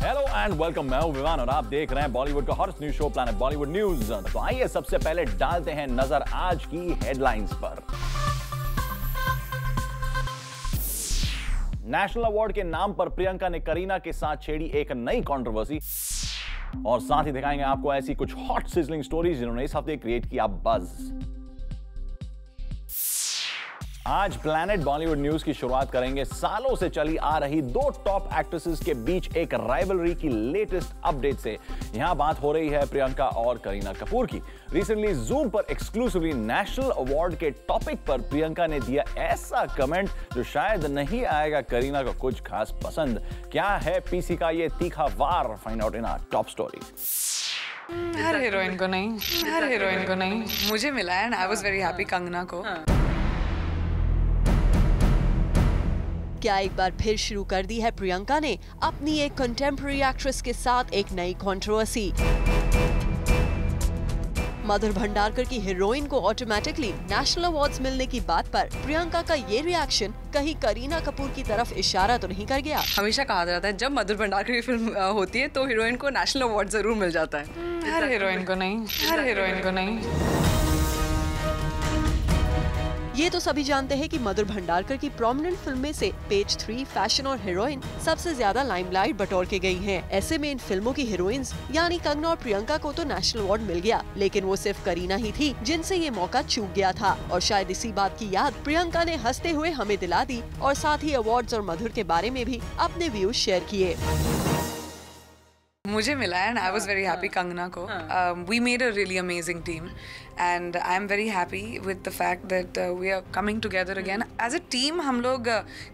Hello and welcome, मैं हूं विवान और आप देख रहे हैं बॉलीवुड का hot news show planet Bollywood news. तो आइए सबसे पहले डालते हैं नजर आज की हेडलाइंस पर। नेशनल अवार्ड के नाम पर प्रियंका ने करीना के साथ छेड़ी एक नई कंट्रोवर्सी और साथ ही दिखाएंगे आपको ऐसी कुछ हॉट सिजलिंग स्टोरीज जिन्होंने इस हफ्ते क्रिएट किया बज़। आज प्लैनेट बॉलीवुड न्यूज की शुरुआत करेंगे सालों से चली आ रही दो टॉप एक्ट्रेसेस के बीच एक राइवलरी की लेटेस्ट अपडेट से। यहां बात हो रही है प्रियंका और करीना कपूर की। रिसेंटली जूम पर एक्सक्लूसिवली नेशनल अवार्ड के टॉपिक पर प्रियंका ने दिया ऐसा कमेंट जो शायद नहीं आएगा करीना को कुछ खास पसंद। क्या है पीसी का ये तीखा वार? Find out in our top story. हर हीरोइन को नहीं, मुझे मिला and I was very happy Kangana को। क्या एक बार फिर शुरू कर दी है प्रियंका ने अपनी एक कंटेम्पररी एक्ट्रेस के साथ एक नई कंट्रोवर्सी। मधुर भंडारकर की हीरोइन को ऑटोमेटिकली नेशनल अवार्ड्स मिलने की बात पर प्रियंका का ये रिएक्शन कहीं करीना कपूर की तरफ इशारा तो नहीं कर गया? हमेशा कहा जाता है जब मधुर भंडारकर की फिल्म होती है तो हीरोइन को नेशनल अवार्ड जरूर मिल जाता है। हर हीरोइन को नहीं। ये तो सभी जानते हैं कि मधुर भंडारकर की प्रोमिनेंट फिल्म में से पेज 3 फैशन और हीरोइन सबसे ज्यादा लाइमलाइट बटोर के गई हैं। ऐसे में इन फिल्मों की हीरोइंस यानी कंगना और प्रियंका को तो नेशनल अवार्ड मिल गया, लेकिन वो सिर्फ करीना ही थी जिनसे ये मौका चूक गया था। और शायद इसी बात की याद प्रियंका ने हंसते हुए हमें दिला दी और साथ ही अवार्ड्स और मधुर के बारे में भी अपने व्यूज शेयर किए। मुझे मिला and I was very happy Kangana को। We made a really amazing team and I am very happy with the fact that we are coming together again as a team. हम लोग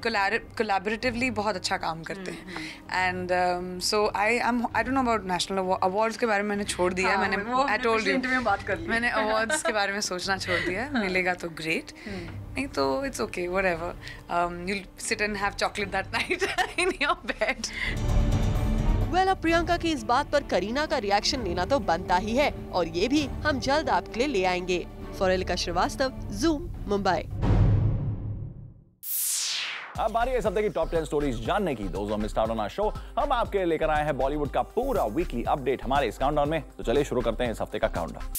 कोलैबोरेटिवली बहुत अच्छा काम करते हैं and so I don't know about national awards के बारे में मैंने छोड़ दिया है। मैंने आई टोल्ड यू बात कर ली, मैंने अवार्ड्स के बारे में सोचना छोड़ दिया है। मिलेगा तो ग्रेट, नहीं तो it's okay, whatever. You sit and have chocolate that night in your bed. अब प्रियंका की इस बात पर करीना का रिएक्शन लेना तो बनता ही है और ये भी हम जल्द आपके लिए ले आएंगे। फॉरेलिका श्रीवास्तव, जूम, मुंबई। अब बारी है इस हफ्ते की टॉप 10 स्टोरीज जानने की। दोस्तों missed out on our show, हम आपके लिए लेकर आए हैं बॉलीवुड का पूरा वीकली अपडेट हमारे इस काउंटडाउन में। तो चलिए शुरू करते हैं इस हफ्ते का काउंटडाउन।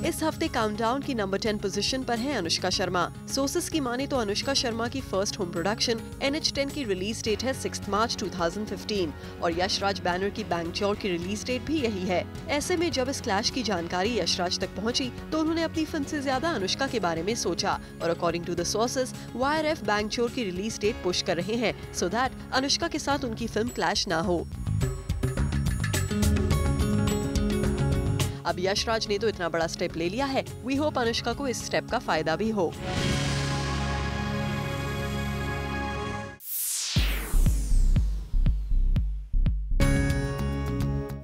इस हफ्ते काउंटडाउन की नंबर 10 पोजीशन पर है अनुष्का शर्मा। सोर्सेस की माने तो अनुष्का शर्मा की फर्स्ट होम प्रोडक्शन NH10 की रिलीज डेट है 6 मार्च 2015 और यशराज बैनर की बैंक चोर की रिलीज डेट भी यही है। ऐसे में जब इस क्लैश की जानकारी यशराज तक पहुंची तो उन्होंने अपनी फिल्म से ज्यादा अनुष्का के बारे में सोचा और according to the sources YRF Bank Chor की रिलीज डेट पुश कर रहे हैं सो दैट अनुष्का के साथ उनकी फिल्म क्लैश ना हो। अब यशराज ने तो इतना बड़ा स्टेप ले लिया है, वी होप अनुष्का को इस स्टेप का फायदा भी हो।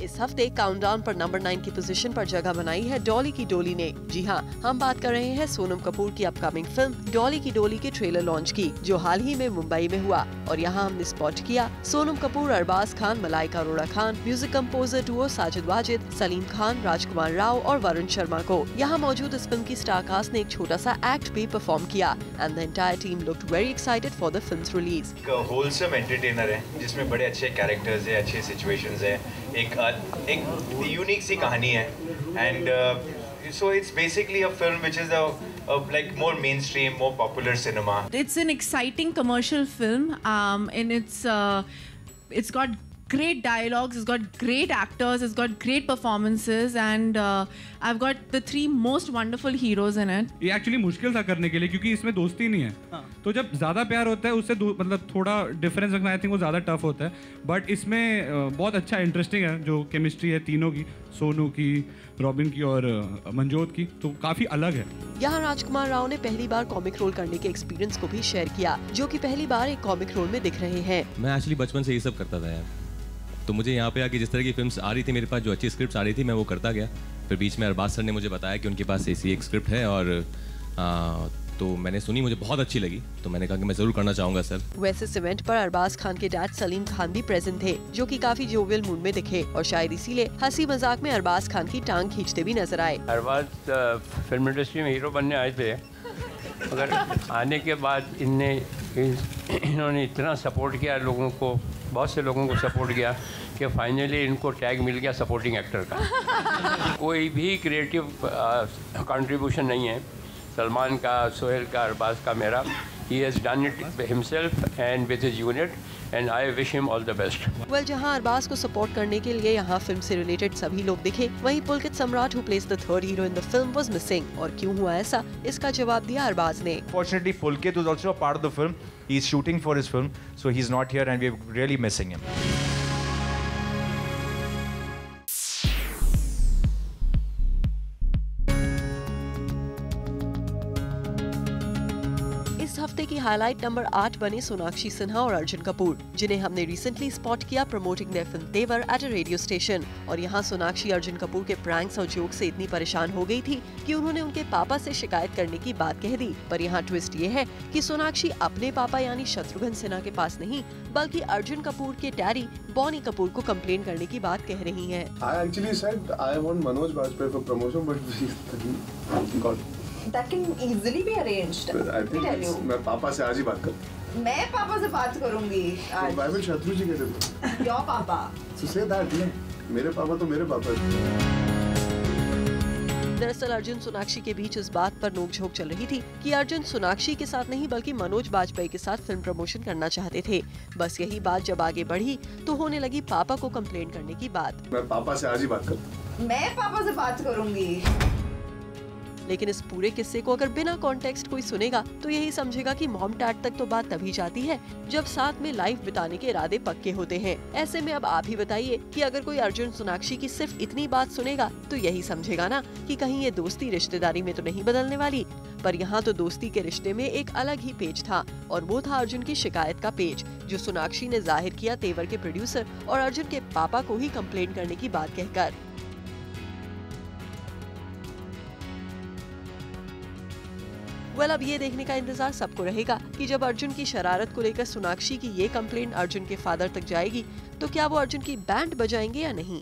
इस हफ्ते काउंटडाउन पर नंबर 9 की पोजीशन पर जगह बनाई है डॉली की डोली ने। जी हाँ, हम बात कर रहे हैं सोनम कपूर की अपकमिंग फिल्म डॉली की डोली के ट्रेलर लॉन्च की, जो हाल ही में मुंबई में हुआ। और यहाँ हमने स्पॉट किया Sonam Kapoor, Arbaaz Khan, Malaika Arora Khan, music composer duo Sajid Wajid, Salim Khan, Rajkummar Rao और वरुण शर्मा को। यहाँ मौजूद इस फिल्म की स्टार कास्ट ने एक छोटा सा एक्ट भी परफॉर्म किया and the entire team looked very excited for the films release. Wholesome entertainer है जिसमें बड़े अच्छे कैरेक्टर्स है, अच्छे सिचुएशंस है, एक यूनिक सी कहानी है and so it's basically a film which is a like more mainstream, more popular cinema. It's an exciting commercial film and it's got great dialogues, it's got great actors, it's got great performances and I've got the 3 most wonderful heroes in it. ये actually मुश्किल था करने के लिए क्योंकि इसमें दोस्ती नहीं है। तो जब ज़्यादा प्यार होता है उससे मतलब थोड़ा डिफरेंस रखना आई थिंक वो ज़्यादा टफ होता है, बट इसमें बहुत अच्छा इंटरेस्टिंग है जो केमिस्ट्री है तीनों की, सोनू की, रॉबिन की और मंजोत की, तो काफ़ी अलग है। यहाँ राजकुमार राव ने पहली बार कॉमिक रोल करने के एक्सपीरियंस को भी शेयर किया, जो कि पहली बार एक कॉमिक रोल में दिख रहे हैं। मैं एक्चुअली बचपन से ये सब करता था यार, तो मुझे यहाँ पे आके जिस तरह की फिल्म्स आ रही थी मेरे पास, जो अच्छी स्क्रिप्ट्स आ रही थी मैं वो करता गया। फिर बीच में अरबाज सर ने मुझे बताया कि उनके पास ऐसी एक स्क्रिप्ट है और तो मैंने सुनी, मुझे बहुत अच्छी लगी, तो मैंने कहा कि मैं जरूर करना चाहूंगा सर। वैसे इस इवेंट पर अरबाज खान के डैड सलीम खान भी प्रेजेंट थे, जो कि काफी जोवियल मूड में दिखे और शायद इसीलिए हंसी मजाक में अरबाज खान की टांग खींचते भी नजर आए। अरबाज फिल्म इंडस्ट्री में हीरो बनने आए थे मगर आने के बाद इन्होंने इतना सपोर्ट किया लोगों को, बहुत से लोगों को सपोर्ट किया कि फाइनली इनको टैग मिल गया सपोर्टिंग एक्टर का। कोई भी क्रिएटिव कंट्रीब्यूशन नहीं है, सलमान का, सोहेल का, अरबाज का, मेरा। He has done it himself and with his unit and I wish him all the best. Well, जहां अरबाज को सपोर्ट करने के लिए यहां फिल्म से रिलेटेड सभी लोग दिखे, वहीं Pulkit Samrat who plays the third hero in the film was missing. और क्यों हुआ ऐसा, इसका जवाब दिया अरबाज ने। Fortunately, Pulkit was also a part of the film. He's shooting for his film, so he's not here and we're really missing him. इस हफ्ते की हाईलाइट नंबर 8 बने सोनाक्षी सिन्हा और अर्जुन कपूर, जिन्हें हमने रिसेंटली स्पॉट किया प्रमोटिंग देयर फिल्म तेवर एट अ रेडियो स्टेशन। और यहाँ सोनाक्षी अर्जुन कपूर के प्रैंक्स और जोक से इतनी परेशान हो गई थी कि उन्होंने उनके पापा से शिकायत करने की बात कह दी। पर यहाँ ट्विस्ट ये है कि सोनाक्षी अपने पापा यानी शत्रुघ्न सिन्हा के पास नहीं, बल्कि अर्जुन कपूर के डैडी बॉनी कपूर को कंप्लेन करने की बात कह रही है। I actually said I want Manoj Bajpayee for promotion, but God. That can easily be arranged. I think मैं पापा से आज ही बात करूँ। मैं पापा से बात करूँगी आज। Why will शत्रु जी कहते थे? Your पापा। So say that, no? मेरे पापा तो मेरे पापा। दरअसल अर्जुन सोनाक्षी के बीच इस बात पर नोकझोंक चल रही थी कि अर्जुन सोनाक्षी के साथ नहीं बल्कि मनोज बाजपेयी के साथ फिल्म प्रमोशन करना चाहते थे। बस यही बात जब आगे बढ़ी तो होने लगी पापा को कंप्लेन करने की बात। मैं पापा से आज ही बात करूँ। मैं पापा से बात करूँगी। लेकिन इस पूरे किस्से को अगर बिना कॉन्टेक्स्ट कोई सुनेगा तो यही समझेगा कि मॉम डैड तक तो बात तभी जाती है जब साथ में लाइफ बिताने के इरादे पक्के होते हैं। ऐसे में अब आप ही बताइए कि अगर कोई अर्जुन सोनाक्षी की सिर्फ इतनी बात सुनेगा तो यही समझेगा ना कि कहीं ये दोस्ती रिश्तेदारी में तो नहीं बदलने वाली। पर यहाँ तो दोस्ती के रिश्ते में एक अलग ही पेज था और वो था अर्जुन की शिकायत का पेज, जो सोनाक्षी ने जाहिर किया तेवर के प्रोड्यूसर और अर्जुन के पापा को ही कंप्लेन करने की बात कहकर। अब ये देखने का इंतजार सबको रहेगा कि जब अर्जुन की शरारत को लेकर सोनाक्षी की ये कंप्लेंट अर्जुन के फादर तक जाएगी तो क्या वो अर्जुन की बैंड बजाएंगे या नहीं।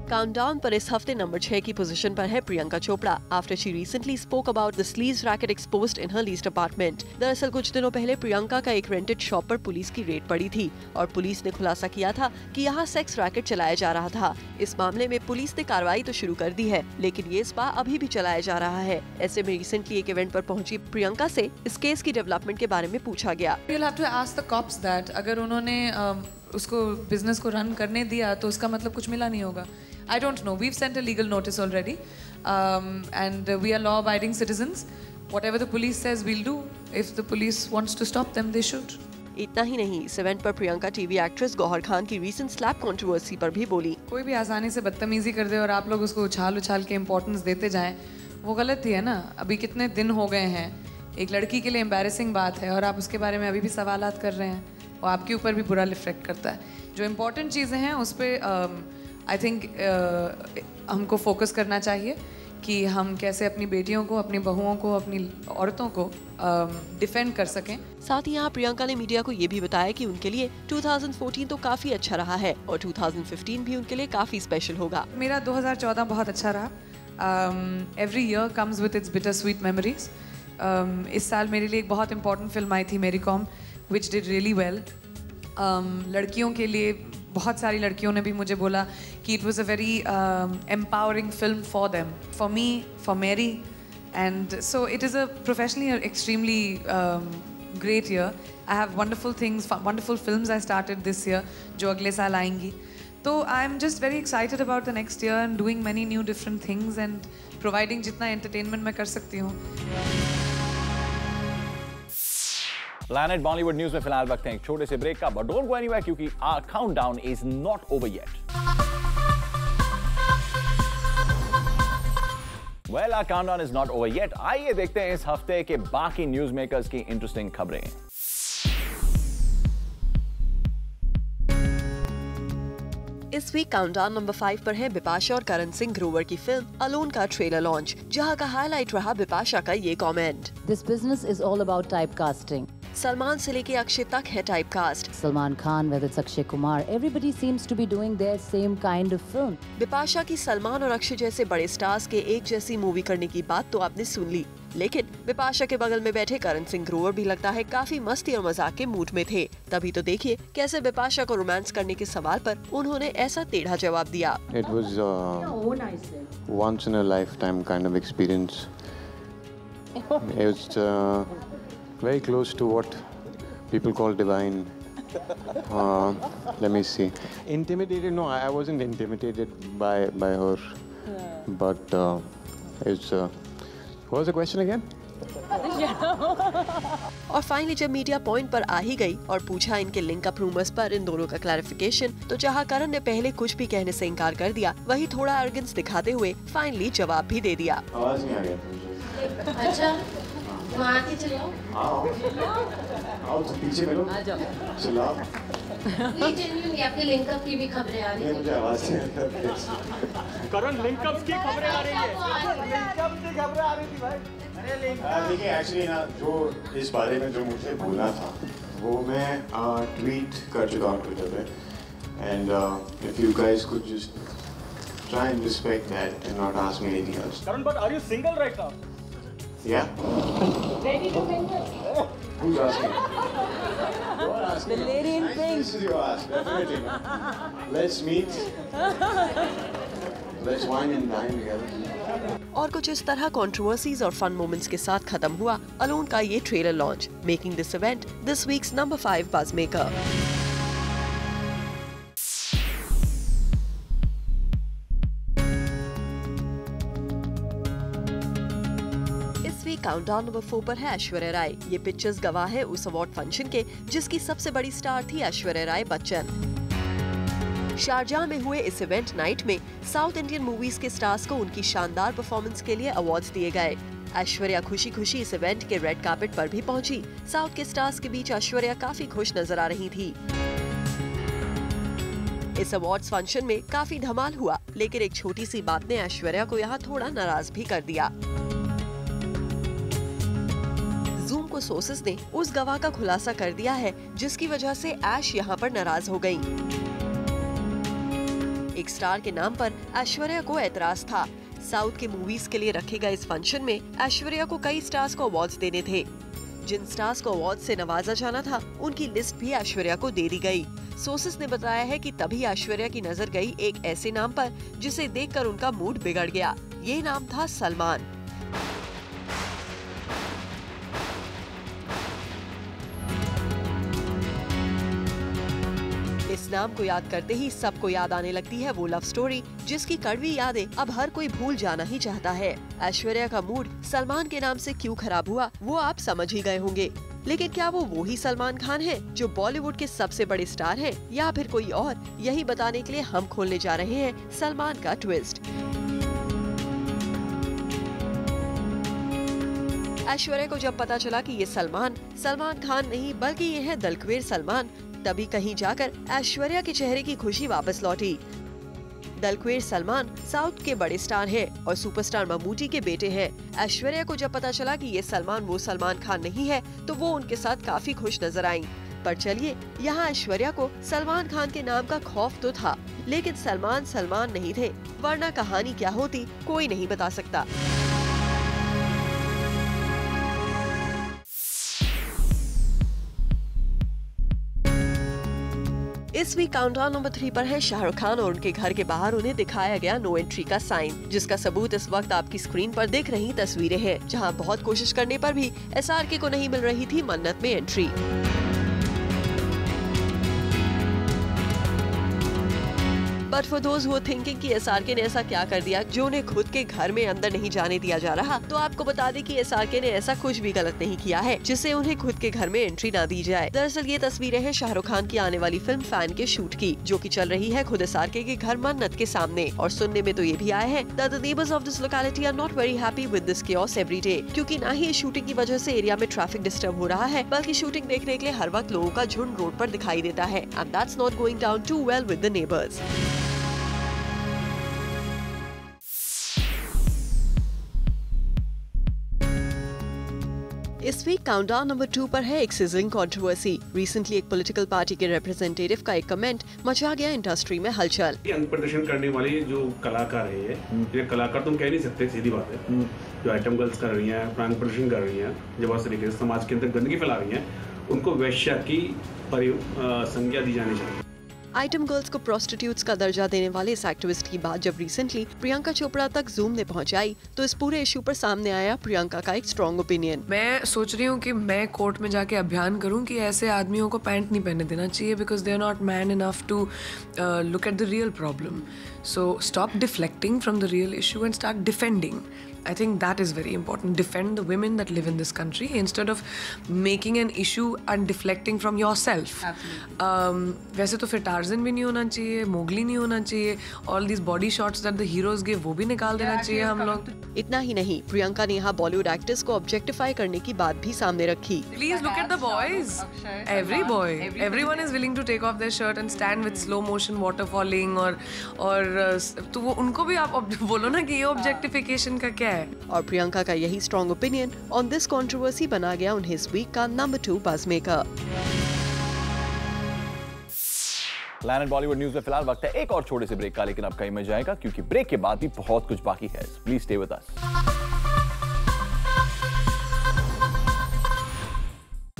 काउंटडाउन पर इस हफ्ते नंबर 6 की पोजीशन पर है Priyanka Chopra after she recently spoke about the sleeves racket exposed in her leased apartment. दरअसल कुछ दिनों पहले प्रियंका का एक रेंटेड शॉप पर पुलिस की रेड पड़ी थी और पुलिस ने खुलासा किया था कि यहाँ सेक्स रैकेट चलाया जा रहा था। इस मामले में पुलिस ने कार्रवाई तो शुरू कर दी है, लेकिन ये स्पा अभी भी चलाया जा रहा है। ऐसे में रिसेंटली एक इवेंट पर पहुंची प्रियंका से इस केस की डेवलपमेंट के बारे में पूछा गया। अगर उन्होंने उसको बिजनेस को रन करने दिया तो उसका मतलब कुछ मिला नहीं होगा। I don't know. We've sent a legal notice already, and we are law-abiding citizens. Whatever the police says, we'll do. If the police wants to stop them, they should. इतना ही नहीं, इस इवेंट पर प्रियंका टीवी एक्ट्रेस गौहर खान की recent slab controversy पर भी बोली। कोई भी आसानी से बदतमीजी कर दे और आप लोग उसको उछाल के इम्पोर्टेंस देते जाएं, वो गलत ही है ना। अभी कितने दिन हो गए हैं, एक लड़की के लिए एम्बैरेसिंग बात है और आप उसके बारे में अभी भी सवालात कर रहे हैं, वो आपके ऊपर भी बुरा रिफ्लेक्ट करता है। जो इम्पोर्टेंट चीज़ें हैं उस पर आई थिंक हमको फोकस करना चाहिए कि हम कैसे अपनी बेटियों को, अपनी बहुओं को, अपनी औरतों को डिफेंड कर सकें। साथ ही यहाँ प्रियंका ने मीडिया को ये भी बताया कि उनके लिए 2014 तो काफी अच्छा रहा है और 2015 भी उनके लिए काफी स्पेशल होगा। मेरा 2014 बहुत अच्छा रहा। Every year comes with its bitter sweet memories. इस साल मेरे लिए एक बहुत इंपॉर्टेंट फिल्म आई थी मेरी com, which did really well. लड़कियों के लिए बहुत सारी लड़कियों ने भी मुझे बोला कि it was a very empowering film for them, for me, for मेरी, and so it is a professionally extremely great year. I have wonderful things, wonderful films I started this year जो अगले साल आएंगी। तो I am just very excited about the next year and doing many new different things and providing जितना entertainment मैं कर सकती हूँ। प्लैनेट बॉलीवुड न्यूज में फिलहाल वक्त है एक छोटे से ब्रेक का, बट डोंट गो एनीवेयर क्योंकि our countdown is not over yet. Well, our countdown is not over yet. आइए देखते हैं इस हफ्ते के बाकी न्यूज मेकर्स की इंटरेस्टिंग खबरें। इस वीक काउंटडाउन नंबर 5 पर है बिपाशा और करण सिंह ग्रोवर की फिल्म अलोन का ट्रेलर लॉन्च, जहां का हाईलाइट रहा बिपाशा का ये comment. This business is all about typecasting. Salman से लेके अक्षय तक है type cast. Salman Khan, whether it's Akshay Kumar, everybody seems to be doing their same kind of film. Bipasha की सलमान और अक्षय जैसे बड़े स्टार्स के एक जैसी मूवी करने की बात तो आपने सुन ली, लेकिन बिपाशा के बगल में बैठे करण सिंह ग्रोवर भी लगता है काफी मस्ती और मजाक के मूड में थे। तभी तो देखिए कैसे बिपाशा को रोमांस करने के सवाल पर उन्होंने ऐसा टेढ़ा जवाब दिया। It was once in a lifetime kind of experience. It was very close to what people call divine. Let me see. Intimidated? No, I wasn't intimidated by her. But what was the question again? और finally जब media point पर आ ही गई और पूछा इनके link up rumours पर इन दोनों का क्लैरिफिकेशन, तो जहां करण ने पहले कुछ भी कहने से इनकार कर दिया, वही थोड़ा एरोगेंस दिखाते हुए फाइनली जवाब भी दे दिया। आवाज नहीं आ रही। अच्छा, वहाँ के चलाओ। आओ तो पीछे मिलो। चलाओ। नहीं जेन्युइनली आपके लिंक अप की भी खबरें आ रही हैं। मुझे आवाज नहीं आ रही। करण लिंक अप की खबरें आ रही है। लिंक अप की खबरें आ रही थी भाई। देखिए एक्चुअली ना जो इस बारे में जो मुझे बोलना था वो मैं ट्वीट कर चुका हूँ ट्विटर पे and if you guys could just try and respect that and not ask me anything else. Karan but are you single right now? Yeah. Ready to mingle? Who's asking? You're asking. The lady in pink. This is your ask, definitely. Let's meet. Let's wine and dine together. और कुछ इस तरह controversies और fun moments के साथ खत्म हुआ alone का ये trailer launch, making this event this weeks number 5 buzz maker. Countdown number 4 पर है ऐश्वर्या राय। ये पिक्चर्स गवाह है उस अवार्ड फंक्शन के जिसकी सबसे बड़ी स्टार थी ऐश्वर्या राय बच्चन। शारजाह में हुए इस इवेंट नाइट में साउथ इंडियन मूवीज के स्टार्स को उनकी शानदार परफॉर्मेंस के लिए अवार्ड्स दिए गए। ऐश्वर्या खुशी खुशी इस इवेंट के रेड कार्पेट पर भी पहुंची। साउथ के स्टार्स के बीच ऐश्वर्या काफी खुश नजर आ रही थी। इस अवार्ड्स फंक्शन में काफी धमाल हुआ, लेकिन एक छोटी सी बात ने ऐश्वर्या को यहाँ थोड़ा नाराज भी कर दिया। जूम को सोर्सेस ने उस गवाह का खुलासा कर दिया है जिसकी वजह से ऐश यहाँ पर नाराज हो गयी। एक स्टार के नाम पर ऐश्वर्या को ऐतराज था। साउथ के मूवीज के लिए रखे गए इस फंक्शन में ऐश्वर्या को कई स्टार्स को अवार्ड्स देने थे। जिन स्टार्स को अवार्ड से नवाजा जाना था उनकी लिस्ट भी ऐश्वर्या को दे दी गई। सोर्सेस ने बताया है कि तभी ऐश्वर्या की नजर गई एक ऐसे नाम पर जिसे देखकर उनका मूड बिगड़ गया। ये नाम था सलमान। इस नाम को याद करते ही सबको याद आने लगती है वो लव स्टोरी जिसकी कड़वी यादें अब हर कोई भूल जाना ही चाहता है। ऐश्वर्या का मूड सलमान के नाम से क्यों खराब हुआ वो आप समझ ही गए होंगे, लेकिन क्या वो ही सलमान खान है जो बॉलीवुड के सबसे बड़े स्टार हैं या फिर कोई और? यही बताने के लिए हम खोलने जा रहे हैं सलमान का ट्विस्ट। ऐश्वर्या को जब पता चला कि ये सलमान खान नहीं बल्कि ये है दलक्वीर सलमान, तभी कहीं जाकर ऐश्वर्या के चेहरे की खुशी वापस लौटी। दलक्वीर सलमान साउथ के बड़े स्टार हैं और सुपरस्टार ममूटी के बेटे हैं। ऐश्वर्या को जब पता चला कि ये सलमान वो सलमान खान नहीं है तो वो उनके साथ काफी खुश नजर आईं। पर चलिए, यहाँ ऐश्वर्या को सलमान खान के नाम का खौफ तो था, लेकिन सलमान नहीं थे, वरना कहानी क्या होती कोई नहीं बता सकता। इस वीक काउंटडाउन नंबर 3 पर है शाहरुख खान और उनके घर के बाहर उन्हें दिखाया गया नो एंट्री का साइन, जिसका सबूत इस वक्त आपकी स्क्रीन पर दिख रही तस्वीरें हैं, जहां बहुत कोशिश करने पर भी SRK को नहीं मिल रही थी मन्नत में entry. But for those who thinking कि SRK ने ऐसा क्या कर दिया जो उन्हें खुद के घर में अंदर नहीं जाने दिया जा रहा, तो आपको बता दें कि SRK ने ऐसा कुछ भी गलत नहीं किया है जिससे उन्हें खुद के घर में एंट्री ना दी जाए। दरअसल ये तस्वीरें हैं शाहरुख खान की आने वाली फिल्म फैन के शूट की, जो कि चल रही है खुद SRK के घर मन्नत के सामने। और सुनने में तो ये भी आया है that the neighbors of this locality are not very happy with this chaos every day, क्योंकि ना ही शूटिंग की वजह से एरिया में ट्रैफिक डिस्टर्ब हो रहा है, बल्कि शूटिंग देखने के लिए हर वक्त लोगों का झुंड रोड पर दिखाई देता है। And that's not going down too well with the neighbors. इस वीक काउंटडाउन नंबर 2 पर है एक सिजलिंग कंट्रोवर्सी। रिसेंटली एक पॉलिटिकल पार्टी के रिप्रेजेंटेटिव का एक कमेंट मचा गया इंडस्ट्री में हलचल। अंग प्रदर्शन करने वाले जो कलाकार है ये कलाकार तुम कह नहीं सकते, सीधी बात है। जो आइटम गर्ल्स कर रही हैं, अंग प्रदर्शन कर रही हैं, जो बहुत तरीके से समाज के अंदर गंदगी फैला रही हैं, उनको वैश्या की संज्ञा दी जानी चाहिए। आइटम गर्ल्स को प्रोस्टिट्यूट्स का दर्जा देने वाले इस एक्टिविस्ट की बात जब रिसेंटली प्रियंका चोपड़ा तक जूम ने पहुंचाई तो इस पूरे इशू पर सामने आया प्रियंका का एक स्ट्रॉन्ग ओपिनियन। मैं सोच रही हूँ कि मैं कोर्ट में जाके अभियान करूँ कि ऐसे आदमियों को पैंट नहीं पहनने देना चाहिए, because they are not man enough to look at the real problem. So stop deflecting from the real issue and start defending. I think that is very important. Defend the women that live in this country instead of making an issue and deflecting from yourself. वैसे तो फिर torsion भी नहीं होना चाहिए, Mowgli नहीं होना चाहिए, all these body shots that the heroes give वो भी निकाल देना चाहिए हम लोग। इतना ही नहीं, प्रियंका ने यहाँ बॉलीवुड एक्टर्स को ऑब्जेक्टिफाई करने की बात भी सामने रखी। Please look at the boys. Every boy, everyone is willing to take off their shirt and stand with slow motion water falling और तो वो उनको भी आप बोलो ना कि ये ऑब्जेक्टिफिकेशन का क्या है। और प्रियंका का यही strong opinion on this controversy बना गया उन्हें इस वीक का number 2 buzz maker. Planet Bollywood news में फिलहाल वक्त है एक और छोटे से ब्रेक का, लेकिन अब कहीं में जाएगा क्योंकि ब्रेक के बाद भी बहुत कुछ बाकी है। Please stay with us.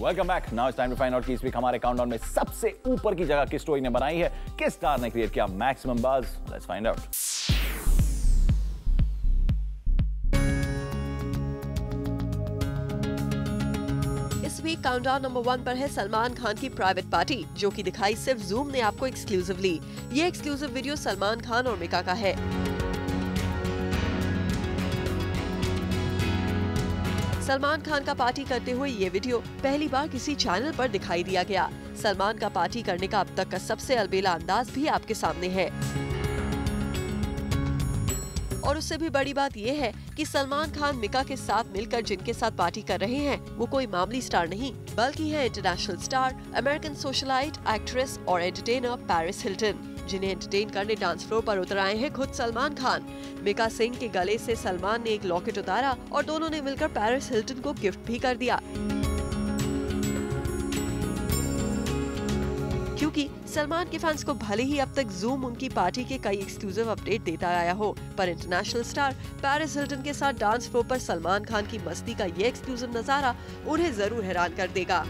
Welcome back. Now it's time to find out कि इस वीक हमारे काउंटडाउन में सबसे ऊपर की जगह किस स्टोरी ने बनाई है, किस स्टार ने क्रिएट किया maximum buzz. Let's find out. इस वीक काउंटडाउन नंबर 1 पर है सलमान खान की प्राइवेट पार्टी, जो कि दिखाई सिर्फ जूम ने आपको एक्सक्लूसिवली। ये एक्सक्लूसिव वीडियो सलमान खान और मिका का है। सलमान खान का पार्टी करते हुए ये वीडियो पहली बार किसी चैनल पर दिखाई दिया गया। सलमान का पार्टी करने का अब तक का सबसे अलबेला अंदाज भी आपके सामने है। और उससे भी बड़ी बात यह है कि सलमान खान मिका के साथ मिलकर जिनके साथ पार्टी कर रहे हैं वो कोई मामूली स्टार नहीं, बल्कि है international star, American socialite, actress और एंटरटेनर पेरिस हिल्टन, जिन्हें एंटरटेन करने डांस फ्लोर पर उतर आए हैं खुद सलमान खान। मिका सिंह के गले से सलमान ने एक लॉकेट उतारा और दोनों ने मिलकर पेरिस हिल्टन को गिफ्ट भी कर दिया। क्योंकि सलमान के फैंस को भले ही अब तक जूम उनकी पार्टी के कई एक्सक्लूसिव अपडेट देता आया हो, पर इंटरनेशनल स्टार पेरिस हिल्टन के साथ डांस फ्लोर पर सलमान खान की मस्ती का ये एक्सक्लूसिव नजारा उन्हें जरूर हैरान कर देगा।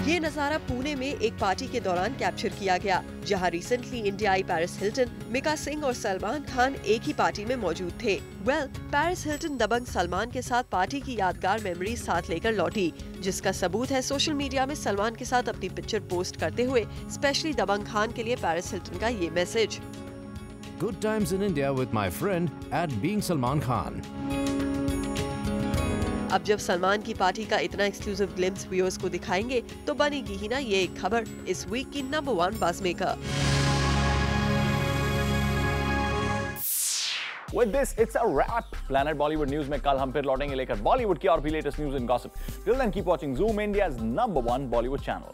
ये नजारा पुणे में एक पार्टी के दौरान कैप्चर किया गया, जहां रिसेंटली इंडिया आई पेरिस हिल्टन, मिका सिंह और सलमान खान एक ही पार्टी में मौजूद थे। पेरिस हिल्टन दबंग सलमान के साथ पार्टी की यादगार मेमोरीज साथ लेकर लौटी, जिसका सबूत है सोशल मीडिया में सलमान के साथ अपनी पिक्चर पोस्ट करते हुए स्पेशली दबंग खान के लिए पेरिस हिल्टन का ये message. Good times in India with my friend at being Salman Khan. अब जब सलमान की पार्टी का इतना एक्सक्लूसिव ग्लिम्स व्यूअर्स को दिखाएंगे तो बनेगी ही ना ये एक खबर इस वीक की number 1 buzz maker. With this, it's a wrap. Planet Bollywood News में कल हम फिर लौटेंगे लेकर बॉलीवुड की और भी latest news and gossip. Till then, keep watching Zoom, India's #1 Bollywood channel.